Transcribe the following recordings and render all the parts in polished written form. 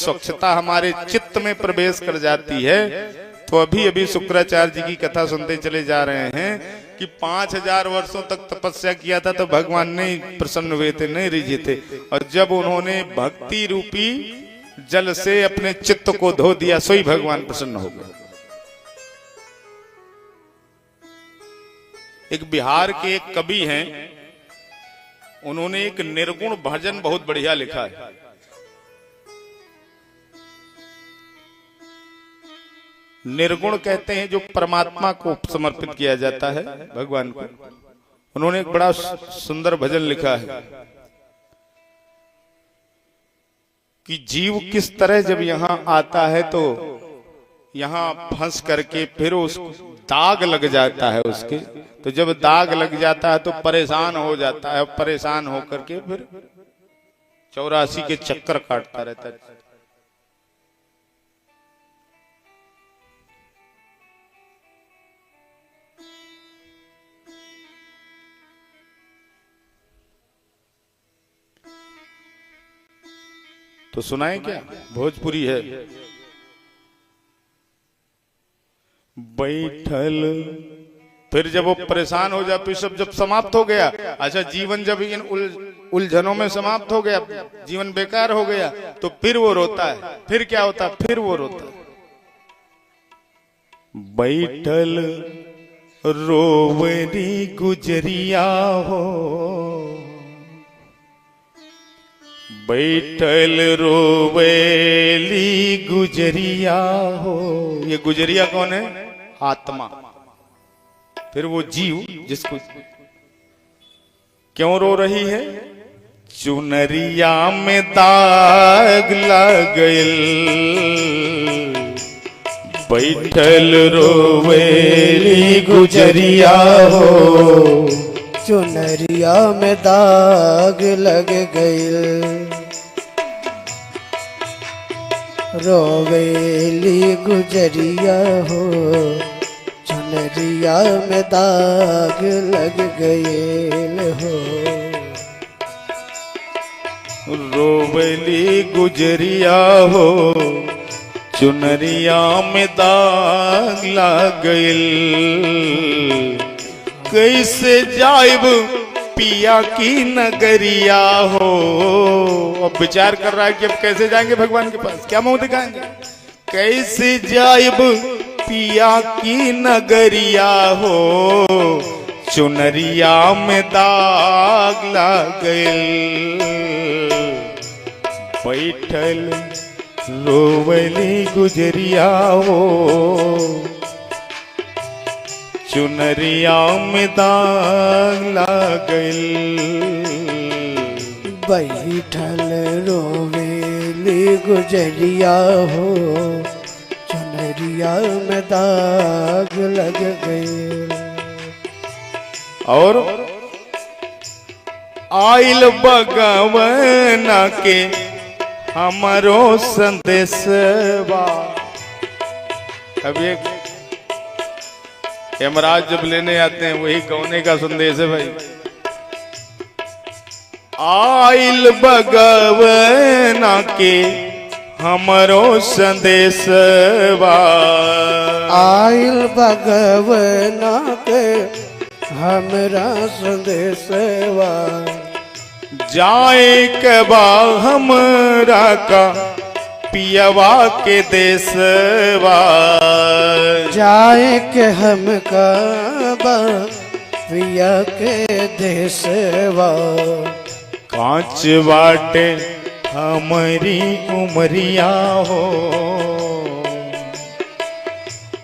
स्वच्छता हमारे चित्त में प्रवेश कर जाती है, तो अभी अभी शुक्राचार्य जी की कथा सुनते चले जा रहे हैं कि 5000 वर्षों तक तपस्या किया था तो भगवान नहीं प्रसन्न हुए थे, नहीं रिझे थे। और जब उन्होंने भक्ति रूपी जल से अपने चित्त को धो दिया, सोई भगवान प्रसन्न हो गए। एक बिहार के एक कवि हैं, उन्होंने एक निर्गुण भजन बहुत बढ़िया लिखा है। निर्गुण कहते हैं जो परमात्मा को समर्पित किया जाता है, भगवान को। उन्होंने एक बड़ा सुंदर भजन लिखा है कि जीव किस तरह जब यहां आता है तो यहां फंस करके फिर उस दाग लग जाता है उसके, तो जब दाग लग जाता है तो परेशान हो जाता है, परेशान होकर के फिर 84 के चक्कर काटता रहता है। तो सुनाए क्या? भोजपुरी है। बैठल, फिर जब वो परेशान हो जाए, फिर सब जब समाप्त हो गया, अच्छा जीवन जब इन उलझनों में समाप्त हो गया, जीवन बेकार हो गया, तो फिर वो रोता है। फिर क्या होता? फिर वो रोता है। बैठल रोवरी गुजरिया हो, बैठल रोवेली गुजरिया हो। ये गुजरिया कौन है? आत्मा। फिर वो जीव जिसको क्यों रो रही है? चुनरिया में दाग लग गइल, बैठल रोवेली गुजरिया हो। चुनरिया में दाग लग गइल, रोवेली गुजरिया हो। चुनरिया में दाग लग गइल हो। रोवेली गुजरिया हो, चुनरिया में दाग लग गइल। कैसे जाइब पिया की नगरिया हो। अब विचार कर रहा है कि अब कैसे जाएंगे भगवान के पास, क्या मुंह दिखाएंगे? कैसे जाइब पिया की नगरिया हो, चुनरिया में दाग लग गइल। बैठल रोवली गुजरिया हो, चुनरिया में दाग लग गइल। बैठल रोवेली गुजरिया हो, चुनरिया में दाग लग गइल। और आइल भगवान के हमारो संदेशवा। अब ये यमराज जब लेने आते हैं वही कौने का संदेश है भाई। आइल भगवान के हमरो संदेशवा। आइल भगवान के हमरा संदेशवा। जाए के बा हमरा का पियवा के देशवा। जाए के हम का पिया के देशवा। कांच बाटे हमारी उमरिया हो,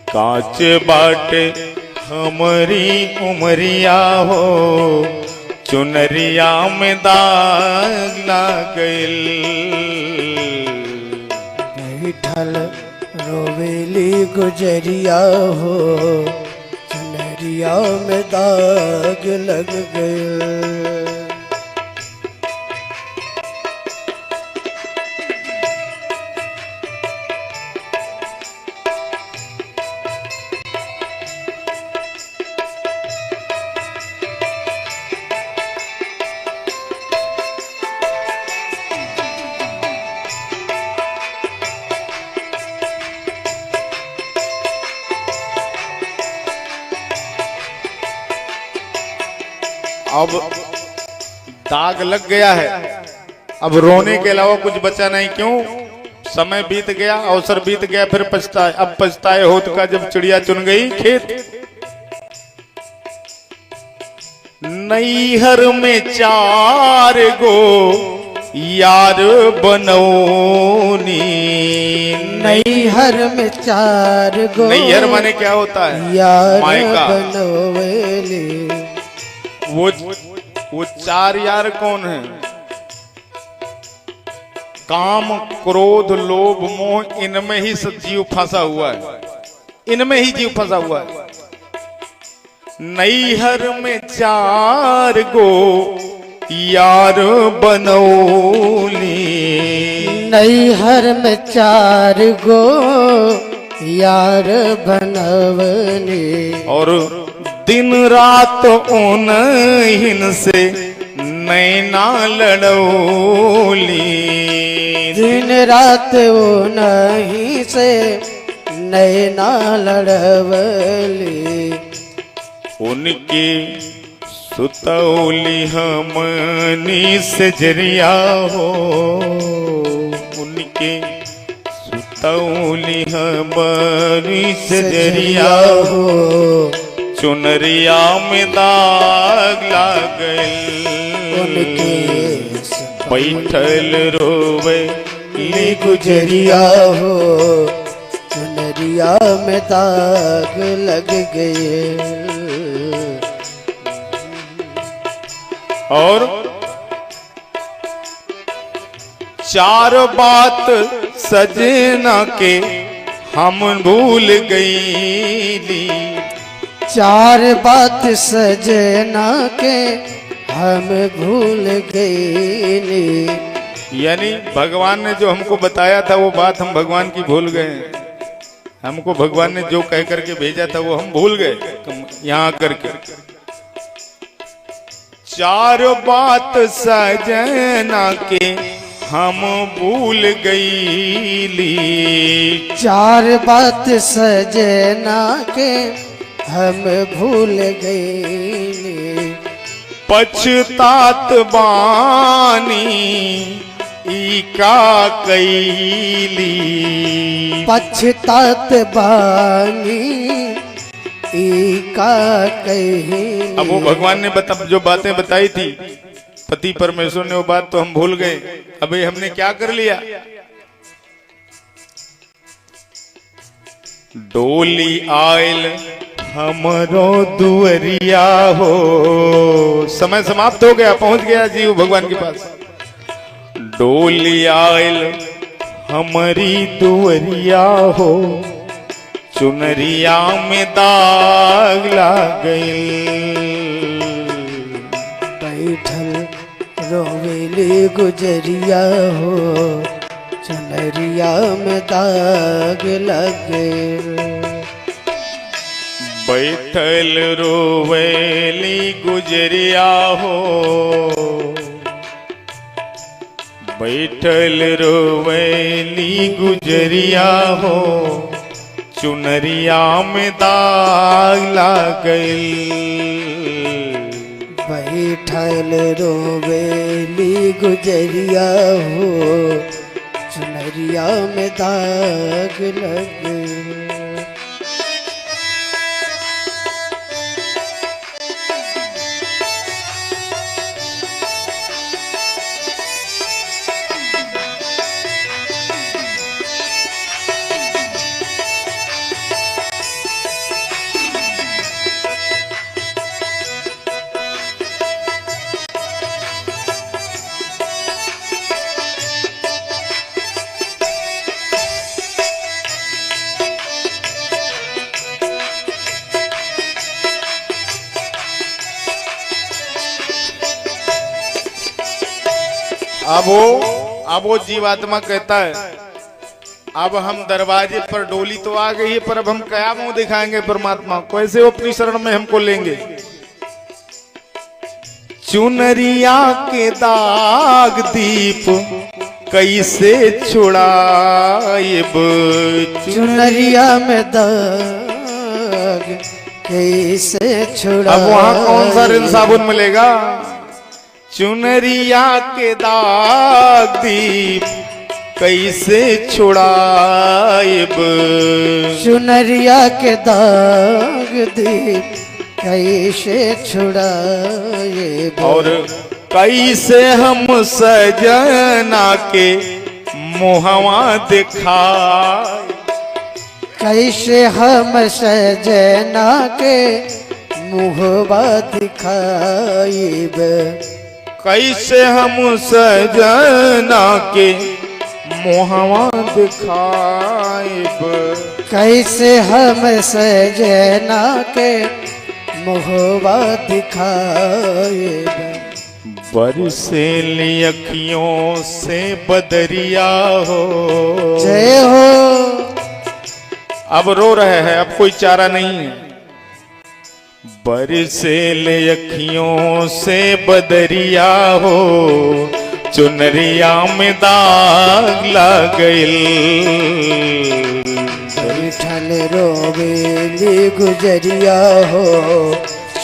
कांच बाटे हमारी उमरिया हो, चुनरिया में दाग लग गइल। बैठल रोवेली गुजरिया हो, चुनरिया में दाग लग गइल। अब दाग लग गया है, अब रोने के अलावा कुछ बचा नहीं। क्यों? समय बीत गया, अवसर बीत गया, फिर पछताए। अब पछताए होत का जब चिड़िया चुन गई खेत। नैहर में 4 गो यार बनौनी। नैहर में 4 गो नैहर माने क्या होता है? यार मायका। बनवली। वो 4 यार कौन है? काम, क्रोध, लोभ, मोह, इनमें ही सब जीव फंसा हुआ है, इनमें ही जीव फंसा हुआ है। नैहर में 4 गो यार बनौली। नैहर में 4 गो यार बनवली। और दिन रात उन्हीं से नैना लड़ौली। दिन रात उन्हीं से नैना लड़वली। उनकी सुतौली हमनी से जरिया हो। उनके सुतौली हमनी से जरिया हो। चुनरिया में दाग लाग उनके बैठल रोवे ली गुजरिया हो। चुनरिया में दाग लग गए। और 4 बात सजना के हम भूल गईली। 4 बात सजना के हम भूल गए। यानी भगवान ने जो हमको बताया था वो बात हम भगवान की भूल गए। हमको भगवान ने जो कह करके भेजा था वो हम भूल गए यहाँ आकर के। 4 बात सजना के हम भूल गईली। 4 बात सजना के हम भूल गए। पछतात बानी ई का कैली। पछतात बानी ई का कैली। अब वो भगवान ने जो बातें बताई थी पति परमेश्वर ने, वो बात तो हम भूल गए। अभी हमने क्या कर लिया? डोली आयल हमरो दुअरिया हो। समय समाप्त हो गया, पहुंच गया जीव भगवान के पास। डोली आयल हमारी दुअरिया हो। चुनरिया में दाग लग गई। बैठल रोवेली गुजरिया हो। चुनरिया में दाग लग गए। बैठल रोवेली गुजरिया हो। बैठल रोवेली गुजरिया हो। चुनरिया में दाग लग गई। बैठल रोवेली गुजरिया हो। चुनरिया में दाग लग गए। अब वो जीवात्मा कहता है अब हम दरवाजे पर, डोली तो आ गई है, पर अब हम क्या मुंह दिखाएंगे परमात्मा को? कैसे वो अपनी शरण में हमको लेंगे? चुनरिया के दाग दीप कैसे छुड़ाएब? चुनरिया में दाग कैसे छुड़ा। अब वहां कौन सा रिन साबुन मिलेगा? चुनरिया के दाग दीप कैसे छुड़ाइब। चुनरिया के दाग दीप कैसे छुड़ाए। और कैसे हम सजना के मुहवा दिखाए। कैसे हम सजना के मुहबा दिखाइब। कैसे हम सजना के मुहवा दिखाइब। कैसे हम सजना के मुहबा दिखाइब। बरसे अखियों से बदरिया हो। जय हो। अब रो रहे हैं, अब कोई चारा नहीं है। बरसे अखियों से बदरिया हो, चुनरिया में दाग लग गइल। बैठल रोवेली गुजरिया हो,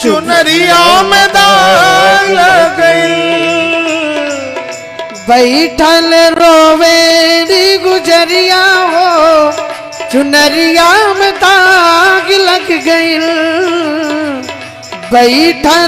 चुनरिया में दाग लग गइल। बैठल रोवेली गुजरिया हो, चुनरिया में दाग लग गइल। बैठल